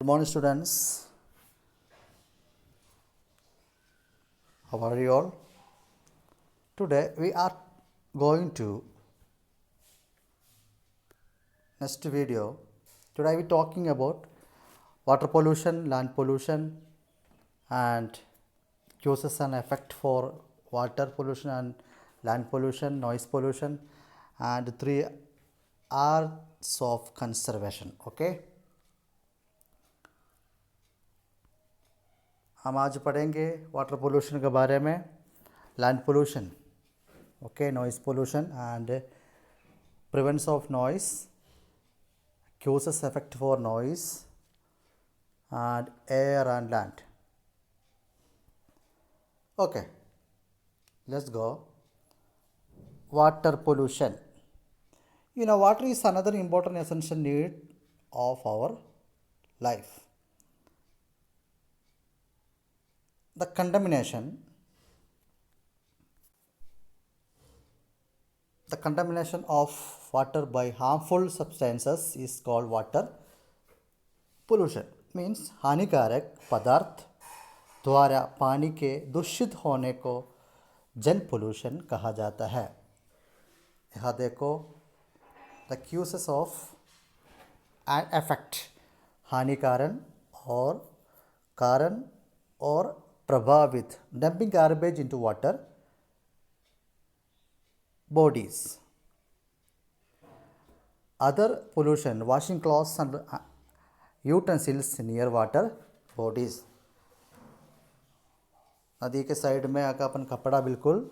Good morning, students. How are you all? Today we are going to next video. Today we talking about water pollution, land pollution, and causes and effect for water pollution and land pollution, noise pollution, and 3 R's of conservation. Okay. हम आज पढ़ेंगे water pollution के बारे में, land pollution, okay, noise pollution and prevention of noise, causes effect for noise and air and land. Okay, let's go. Water pollution. Water is another important essential need of our life. The contamination of water by harmful substances is called water pollution. Means हानिकारक पदार्थ द्वारा पानी के दूषित होने को जल pollution कहा जाता है. यहाँ देखो, the causes of and effect, हानिकारक और कारण और प्रभावित, dumping garbage into water bodies. Other pollution, washing clothes and utensils near water bodies. नदी के साइड में आकर अपन कपड़ा बिल्कुल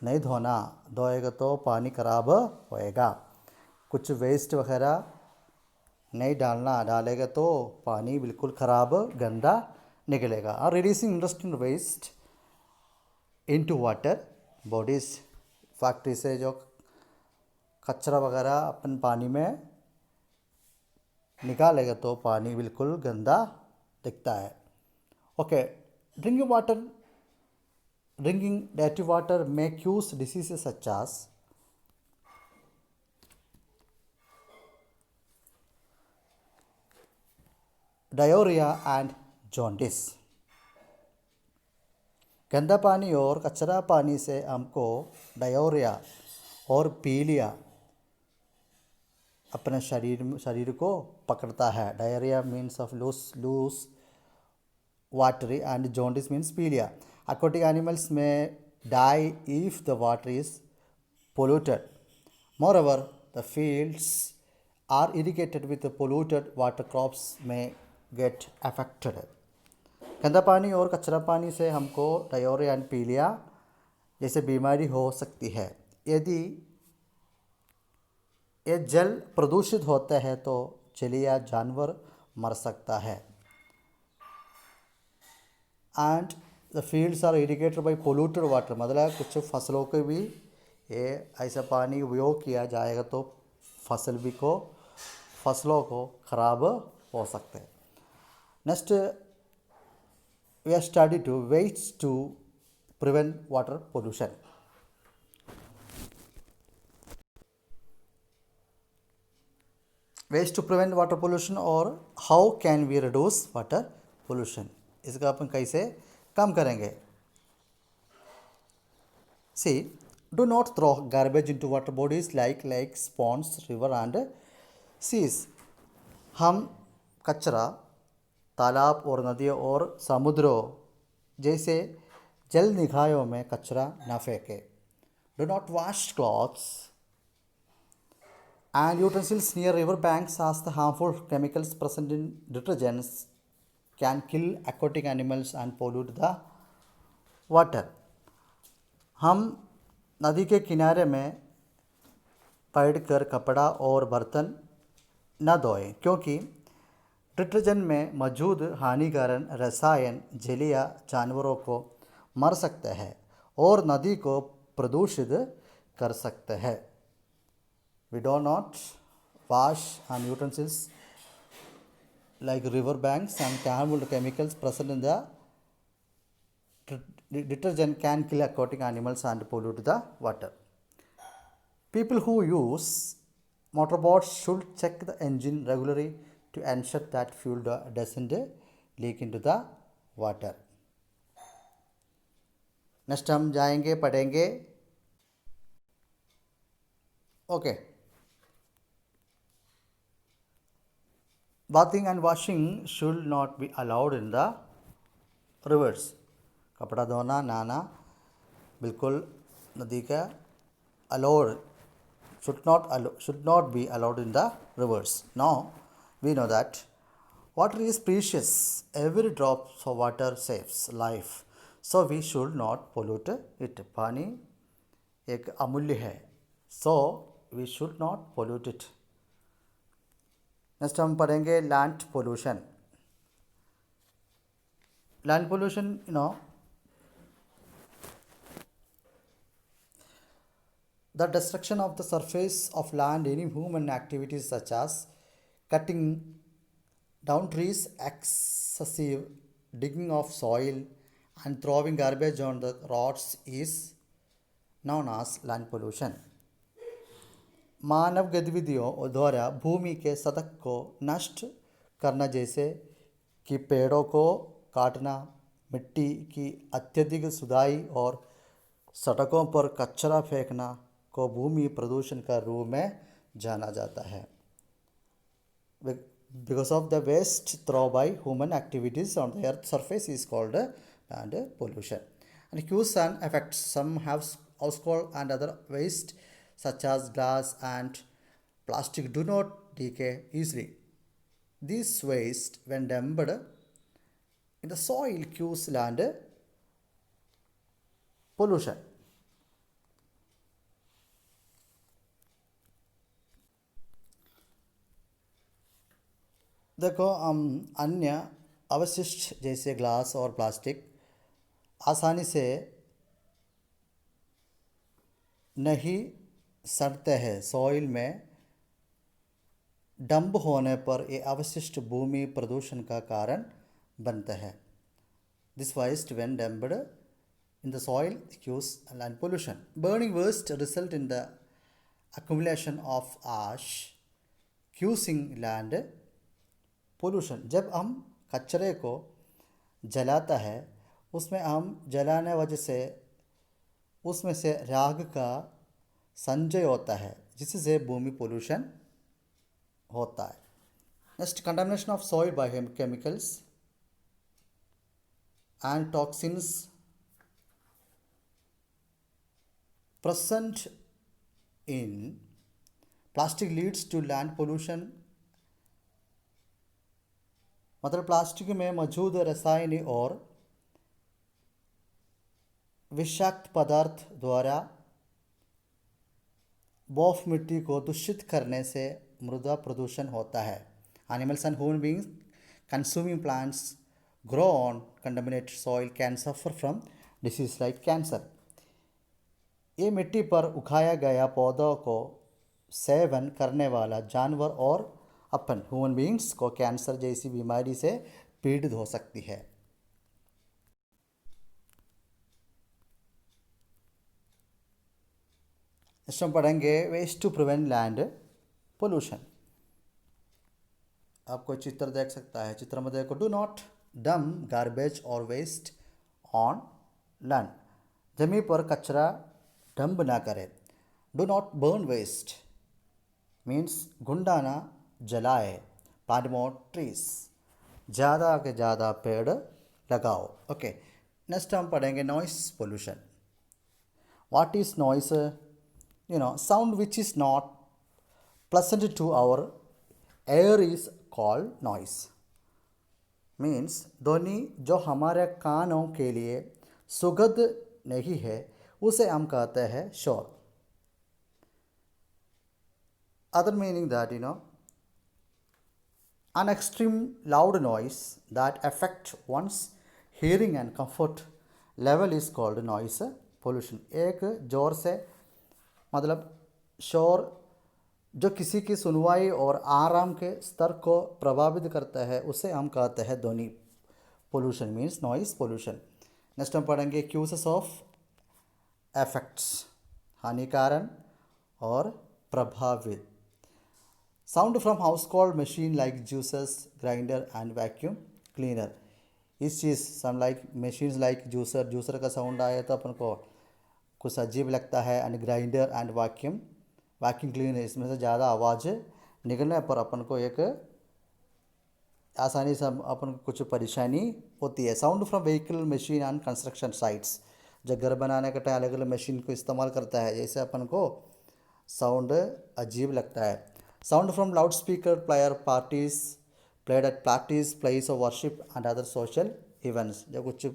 नहीं धोएगा तो पानी खराब होएगा. कुछ वेस्ट वगैरह नहीं डालेगा तो पानी बिल्कुल खराब गंदा निकलेगा. और reducing industrial waste into water bodies. Factory से जो कचरा वगैरह अपन पानी में निकालेगा तो पानी बिल्कुल गंदा दिखता है. Okay, drinking dirty water may cause diseases such as diarrhea and jaundice. गंदा पानी और कचरा पानी से हमको डायरिया और पीलिया अपने शरीर को पकड़ता है. Diarrhoea means of loose watery and jaundice means पीलिया. aquatic animals may die if the water is polluted. Moreover, the fields are irrigated with the polluted water, crops may get affected. गंदा पानी और कचरा पानी से हमको डायरिया एंड पीलिया जैसे बीमारी हो सकती है. यदि ये जल प्रदूषित होता है तो जलीय जानवर मर सकता है. And the fields are irrigated by polluted water. मतलब कुछ फसलों के भी ये ऐसा पानी उपयोग किया जाएगा तो फसलों को खराब हो सकते हैं. Next we are study to ways to prevent water pollution. Ways to prevent water pollution or how can we reduce water pollution. इसका अपन कैसे कम करेंगे. See, do not throw garbage into water bodies like lakes, ponds, river and seas. हम कचरा तालाब और नदियों और समुद्रों जैसे जल निकायों में कचरा न फेंके. Do not wash clothes and utensils near river banks as the harmful chemicals present in detergents can kill aquatic animals and pollute the water. हम नदी के किनारे में बैठकर कपड़ा और बर्तन न धोएं क्योंकि डिटर्जेंट में मौजूद हानिकारक रसायन जलीय जानवरों को मर सकते हैं और नदी को प्रदूषित कर सकते हैं. We do not wash and utensils like river banks and harmful chemicals present in the detergent can kill aquatic animals and pollute the water. People who use motorboats should check the engine regularly to ensure that fuel doesn't leak into the water. Next हम जाएंगे पढ़ेंगे. Okay. Bathing and washing should not be allowed in the rivers. कपड़ा धोना नहाना बिल्कुल नदी का allowed should not be allowed in the rivers. Now we know that water is precious. Every drop of water saves life. So we should not pollute it. पानी एक अमूल्य है. So we should not pollute it. Next हम पढ़ेंगे land pollution. Land pollution the destruction of the surface of land, any human activities such as cutting down trees, excessive digging of soil and throwing garbage on the roads is known as land pollution. मानव गतिविधियों द्वारा भूमि के सतह को नष्ट करना, जैसे कि पेड़ों को काटना, मिट्टी की अत्यधिक सुधाई और सड़कों पर कचरा फेंकना को भूमि प्रदूषण का रूप में जाना जाता है. Because of the waste thrown by human activities on the earth surface is called land pollution. And causes and effects: some have household and other waste such as glass and plastic do not decay easily. These waste, when dumped in the soil, cause land pollution. देखो, हम अन्य अवशिष्ट जैसे glass और plastic आसानी से नहीं सड़ते हैं. सॉइल में डंप होने पर ये अवशिष्ट भूमि प्रदूषण का कारण बनते हैं. This waste when dumped in the soil causes land pollution. Burning waste result in the accumulation of ash, causing land pollution. जब हम कचरे को जलाता है, उसमें हम जलाने वजह से उसमें से राख का संचय होता है, जिससे भूमि पोल्यूशन होता है. Next, contamination of soil by chemicals and toxins present in plastic leads to land pollution. मतलब प्लास्टिक में मौजूद रासायनिक और विषाक्त पदार्थ द्वारा बॉफ मिट्टी को दूषित करने से मृदा प्रदूषण होता है. Animals and human beings consuming plants grow on contaminated soil can suffer from disease like cancer. ये मिट्टी पर उगाया गया पौधों को सेवन करने वाला जानवर और अपन ह्यूमन बीइंग्स को कैंसर जैसी बीमारी से पीड़ित हो सकती है. नेक्स्ट हम पढ़ेंगे waste to prevent land pollution. आपको चित्र देख सकता है. चित्र में देखो, डू नॉट डंप गार्बेज और वेस्ट ऑन लैंड. जमीन पर कचरा डंप ना करें. Do not burn waste means गुंडाना जलाए. प्लांट मोर ट्रीज, ज़्यादा के ज़्यादा पेड़ लगाओ. ओके. नेक्स्ट हम पढ़ेंगे noise pollution. What is noise? Sound which is not pleasant to our ear is called noise. Means ध्वनि जो हमारे कानों के लिए सुखद नहीं है, उसे हम कहते हैं शोर. Other meaning that an extreme loud noise that affect one's hearing and comfort level is called noise pollution. एक जोर से मतलब शोर जो किसी की सुनवाई और आराम के स्तर को प्रभावित करता है, उसे हम कहते हैं ध्वनि pollution. Means noise pollution. Next हम पढ़ेंगे क्यूजेस ऑफ इफेक्ट्स, हानिकारक और प्रभावित. Sound from household machine like juicers grinder and vacuum cleaner. इस चीज़ some like machines like juicer का साउंड आया तो अपन को कुछ अजीब लगता है. And grinder and vacuum cleaner, इसमें से ज़्यादा आवाज़ निकलने पर अपन को एक आसानी से अपन को कुछ परेशानी होती है. Sound from vehicle machine and construction sites. जब घर बनाने का टाइम अलग अलग मशीन को इस्तेमाल करता है, जैसे अपन को साउंड अजीब लगता है. Sound from loud speaker player parties played at parties place of worship and other social events. जब कुछ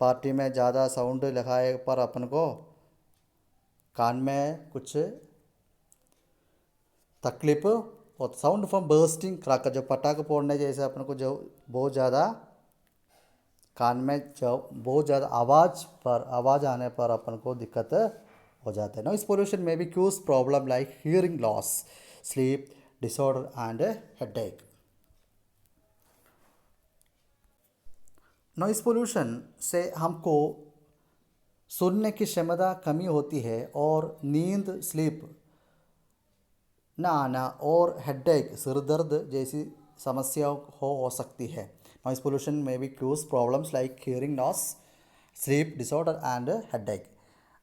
पार्टी में ज़्यादा साउंड लगाए पर अपन को कान में कुछ तकलीफ. और साउंड फ्रॉम बर्स्टिंग क्रैकर, जो पटाखे फोड़ने जैसे अपन को जो बहुत ज़्यादा कान में जो बहुत ज़्यादा आवाज़ आने पर अपन को दिक्कत हो जाता है. नॉइस पोल्यूशन में भी causes problem like hearing loss, sleep disorder and headache. Noise pollution से हमको सुनने की क्षमता कमी होती है और नींद स्लीप न आना और हेडेक सिरदर्द जैसी समस्याओं हो सकती है. नॉइस पोल्यूशन में भी causes problems like hearing loss, sleep disorder and headache.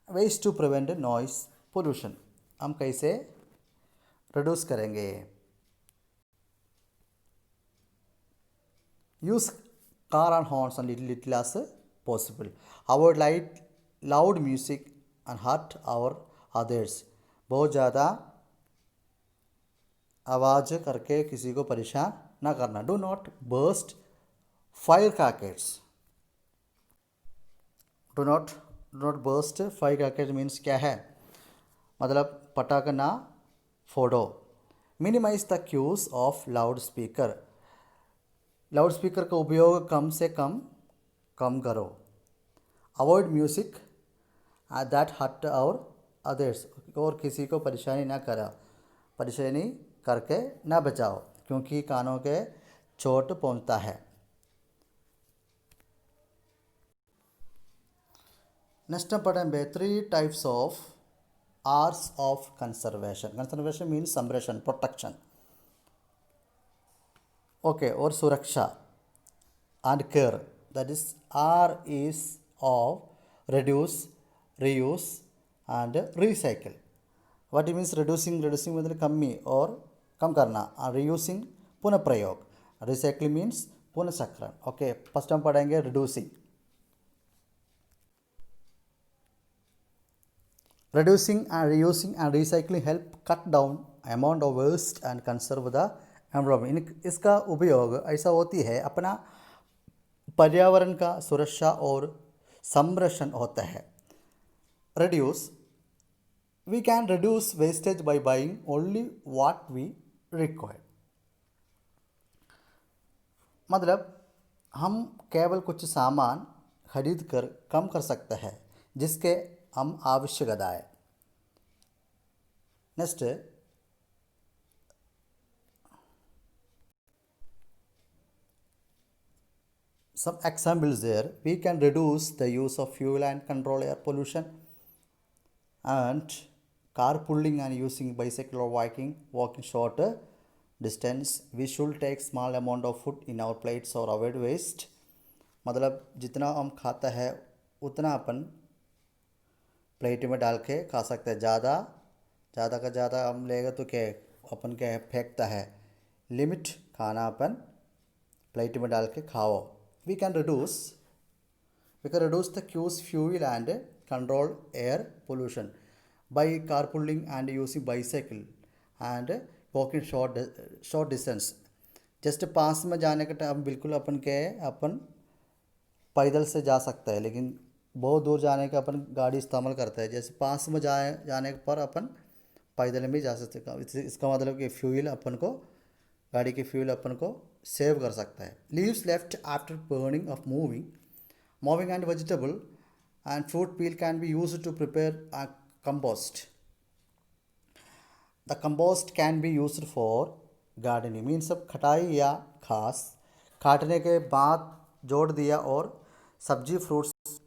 Ways to prevent noise pollution, हम कैसे रिड्यूस करेंगे? Use car and horns and little as possible. Avoid loud music and hurt our others. बहुत ज़्यादा आवाज़ करके किसी को परेशान ना करना. Do not burst firecrackers. Do not burst firecrackers means क्या है, मतलब पटाखा ना फोड़ो. Minimise the use of loudspeaker. Loudspeaker का उपयोग कम से कम करो. Avoid music that hurt our others. और किसी को परेशानी करके ना बचाओ, क्योंकि कानों के चोट पहुंचता है. नेक्स्ट पढ़ेंगे 3 types of Rs of conservation. Conservation means संरक्षण, प्रोटेक्शन. ओके, और सुरक्षा and care. That is R is of reduce, reuse and recycle. What it means reducing मतलब कमी और कम करना. रीयूसिंग पुनः प्रयोग. रिसाइकिल मीन्स पुनःचक्रण. ओके, फर्स्ट हम पढ़ेंगे reducing. Reducing and reusing and recycling help cut down amount of waste and conserve the environment. इसका उपयोग ऐसा होती है अपना पर्यावरण का सुरक्षा और संरक्षण होता है. Reduce, we can reduce wastage by buying only what we require. मतलब हम केवल कुछ सामान खरीद कर कम कर सकते हैं जिसके हम आवश्यकता है. Next, some examples there. We can reduce the use of fuel and control air pollution, and carpooling and using bicycle or walking short distance. We should take small amount of food in our plates or avoid waste. मतलब जितना हम खाता है उतना अपन plate में डाल के खा सकते हैं. ज़्यादा का ज़्यादा हम लेगा तो क्या अपन क्या फेंकता है. लिमिट खाना अपन प्लेट में डाल के खाओ. We can reduce the use fuel and control air pollution by carpooling and using bicycle and walking short distance. Just पास में जाने का टाइम बिल्कुल अपन क्या है, अपन पैदल से जा सकता है, लेकिन बहुत दूर जाने का अपन गाड़ी इस्तेमाल करता है. जैसे पास में जाने पर अपन पैदल में जा सकते हैं. इसका मतलब कि फ्यूल अपन को गाड़ी की फ्यूल अपन को सेव कर सकता है. Leaves left after burning of moving and vegetable and fruit peel can be used to prepare a compost. The compost can be used for gardening. Means सब खटाई या घास काटने के बाद जोड़ दिया और सब्जी फ्रूट्स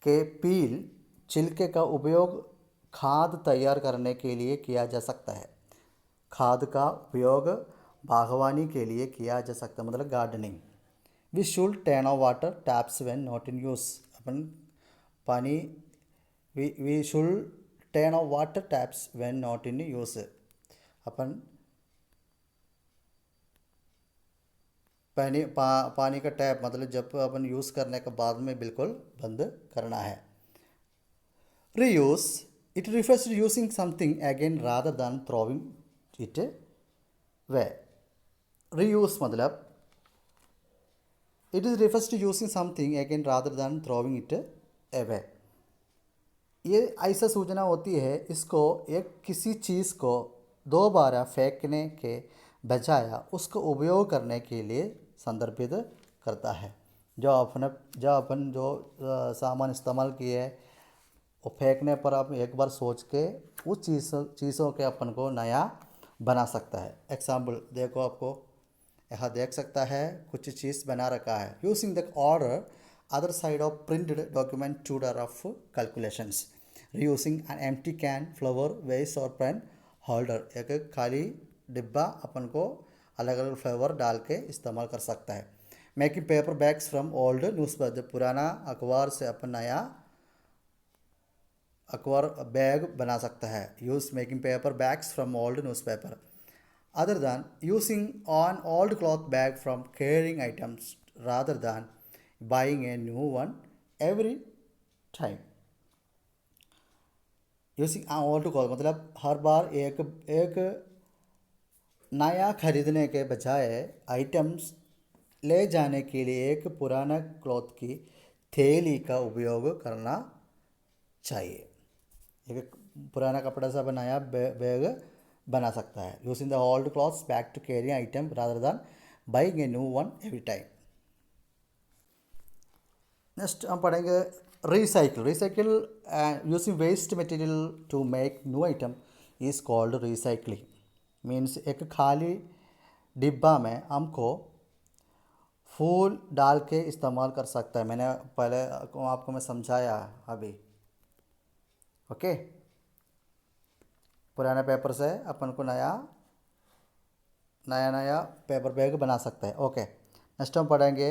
के पील छिलके का उपयोग खाद तैयार करने के लिए किया जा सकता है. खाद का उपयोग बागवानी के लिए किया जा सकता है, मतलब gardening. We should turn off water taps when not in use. अपन पानी we should turn off water taps when not in use. अपन पानी का टैप मतलब जब अपन यूज़ करने के बाद में बिल्कुल बंद करना है। Reuse, it refers to using something again rather than throwing it away। Reuse मतलब it is refers to using something again rather than throwing it away। ये ऐसा सूचना होती है, इसको एक किसी चीज़ को दोबारा फेंकने के बजाय उसको उपयोग करने के लिए संदर्भित करता है। जो अपन सामान इस्तेमाल किए है वो फेंकने पर आप एक बार सोच के उस चीज़ों के अपन को नया बना सकता है। एग्जाम्पल देखो, आपको यहाँ देख सकता है कुछ चीज़ बना रखा है। Using the order other side of printed document to डर of calculations. Reusing an empty can, flower vase और पेन होल्डर। एक खाली डिब्बा अपन को अलग अलग फ्लेवर डाल के इस्तेमाल कर सकता है। Making paper bags from old newspaper. पुराना अखबार से अपन नया अखबार बैग बना सकता है। Use making paper bags from old newspaper. Other than using on old cloth bag from carrying items rather than buying a new one every time. Using old cloth मतलब हर बार एक नया खरीदने के बजाय आइटम्स ले जाने के लिए एक पुराना क्लॉथ की थैली का उपयोग करना चाहिए। एक पुराना कपड़ा से बनाया बैग बना सकता है। Using the old clothes bag to carry item rather than buying a new one every time. Next हम पढ़ेंगे recycle. Recycle using waste material to make new item is called recycling. Means एक खाली डिब्बा में हमको फूल डाल के इस्तेमाल कर सकता है। मैंने पहले आपको मैं समझाया अभी। ओके, पुराने पेपर से अपन को नया पेपर बैग बना सकते हैं। ओके, नेक्स्ट हम पढ़ेंगे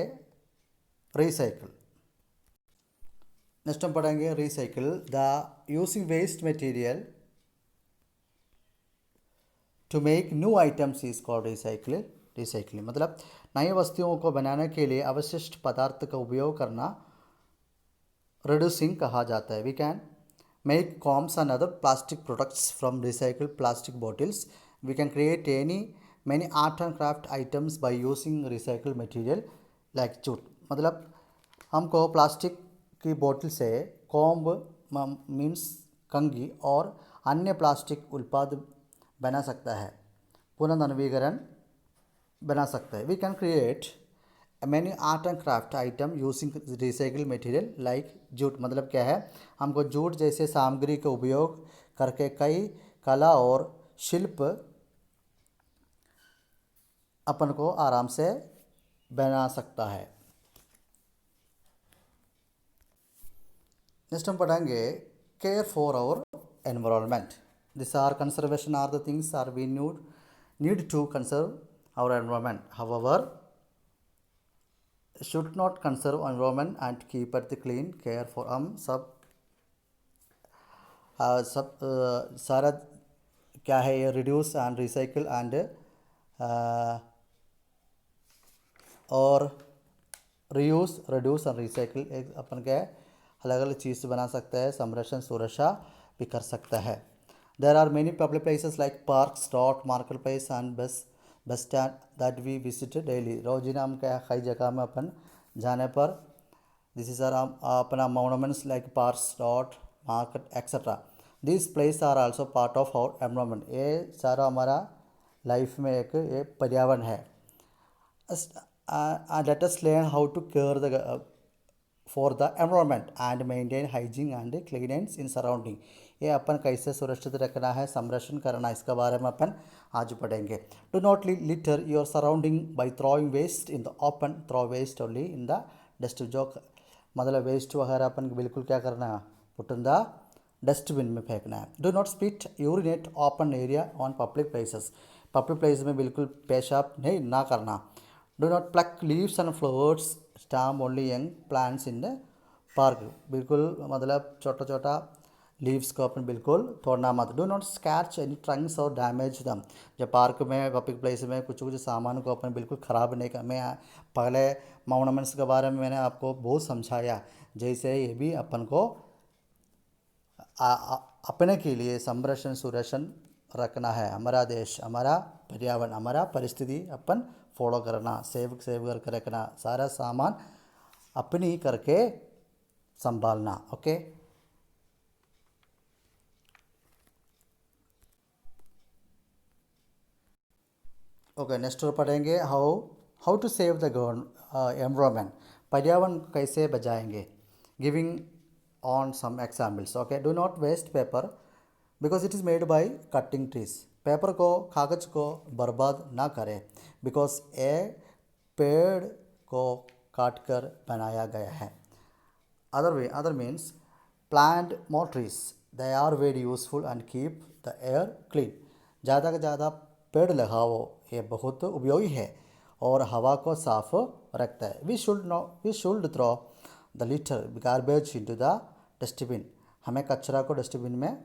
recycle. The using waste material to make new items is called recycling. मतलब नई वस्तुओं को बनाने के लिए अवशिष्ट पदार्थ का उपयोग करना रिड्यूसिंग कहा जाता है। We can make combs and other plastic products from recycled plastic bottles. We can create many art and craft items by using recycled material like jute। मतलब हमको प्लास्टिक की बोतल से कॉम्ब मीन्स कंघी और अन्य प्लास्टिक उत्पाद बना सकता है, पुनर्नवीकरण बना सकता है। We can create many art and craft item using recycle material like jute. मतलब क्या है, हमको जूट जैसे सामग्री का उपयोग करके कई कला और शिल्प अपन को आराम से बना सकता है। नेक्स्ट हम पढ़ेंगे care for our environment. This are conservation are the things are we need to conserve our environment. However should not conserve environment and keep it clean care for हम सब सारा क्या है ये रिड्यूस एंड रिसाइकिल एंड और reuse reduce and recycle एक अपन क्या है अलग अलग चीज़ बना सकता है, संरक्षण सुरक्षा भी कर सकता है। There are many public places like parks, dot market place and bus stand that we visit daily. रोजिना हम क्या कई जगह में अपन जाने पर दिस इज आर अपना monuments like parks, dot market etcetera. This place are also part of our environment. ये सारा हमारा लाइफ में एक ये पर्यावरण है। Let us learn how to care the for the environment and maintain hygiene and cleanness in surrounding. ये अपन कैसे सुरक्षित रखना है, संरक्षण करना, इसके बारे में अपन आज पढ़ेंगे। Do not litter your surrounding by throwing waste in the open, throw waste only in the dust. जो मतलब वेस्ट वगैरह अपन बिल्कुल क्या करना है, पुट इन द डस्टबिन में फेंकना है। Do not spit urinate open area on public places. Public place में बिल्कुल पेशाब नहीं ना करना. Do not plug leaves and flowers stamp only young plants in the park. बिल्कुल मतलब छोटा छोटा लीव्स को अपन बिल्कुल तोड़ना मत. Do not scratch any Trunks और डैमेज दम. जब पार्क में पब्लिक प्लेस में कुछ कुछ सामान को अपन बिल्कुल ख़राब नहीं कर. मैं पहले मोनूमेंट्स के बारे में मैंने आपको बहुत समझाया. जैसे ये भी अपन को अपने के लिए संरक्षण सुरक्षण रखना है. हमारा देश, हमारा पर्यावरण, हमारा परिस्थिति अपन फॉलो करना, सेव सेव करके रखना, सारा सामान अपनी करके संभालना. ओके. ओके नेक्स्ट पढ़ेंगे how to save the environment. पर्यावरण को कैसे बचाएंगे. Giving on some examples. Okay. Do not waste paper because it is made by cutting trees. Paper को, कागज़ को बर्बाद ना करें बिकॉज ए पेड़ को काट कर बनाया गया है. Other means plant more trees. They are very useful and keep the air clean. ज़्यादा से ज़्यादा पेड़ लगाओ, ये बहुत उपयोगी है और हवा को साफ रखता है. We should throw the litter garbage into the dustbin. हमें कचरा को डस्टबिन में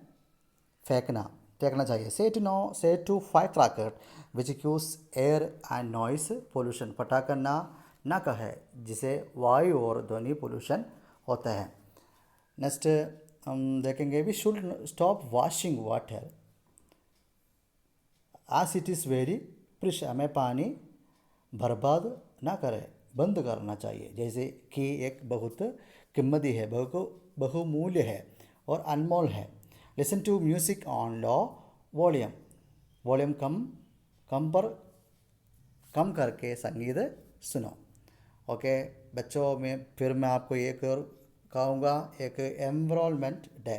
फेंकना चाहिए. Say to fire cracker which use air and noise pollution. पटाखा ना कहे जिसे वायु और ध्वनि पोल्यूशन होता है. नेक्स्ट हम देखेंगे we should stop washing water as it is very precious. हमें पानी बर्बाद ना करें, बंद करना चाहिए. जैसे कि एक बहुत कीमती है, बहुमूल्य है और अनमोल है. Listen to music on low volume. Volume कम करके संगीत सुनो. ओके बच्चों, फिर मैं आपको एक और कहूँगा. एक environment day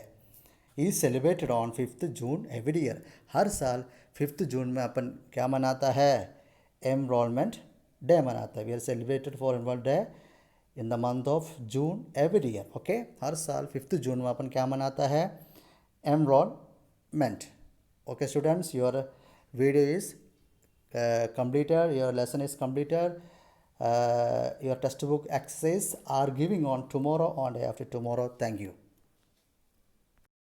is celebrated on 5th June every year. हर साल 5th जून में अपन क्या मनाता है, एनवायरनमेंट डे मनाता है. We are celebrated for environment day in the month of June every year. Okay. हर साल 5th जून में अपन क्या मनाता है, environment. Okay students, your video is completed, your lesson is completed. Your textbook exercise are giving on tomorrow and after tomorrow. Thank you.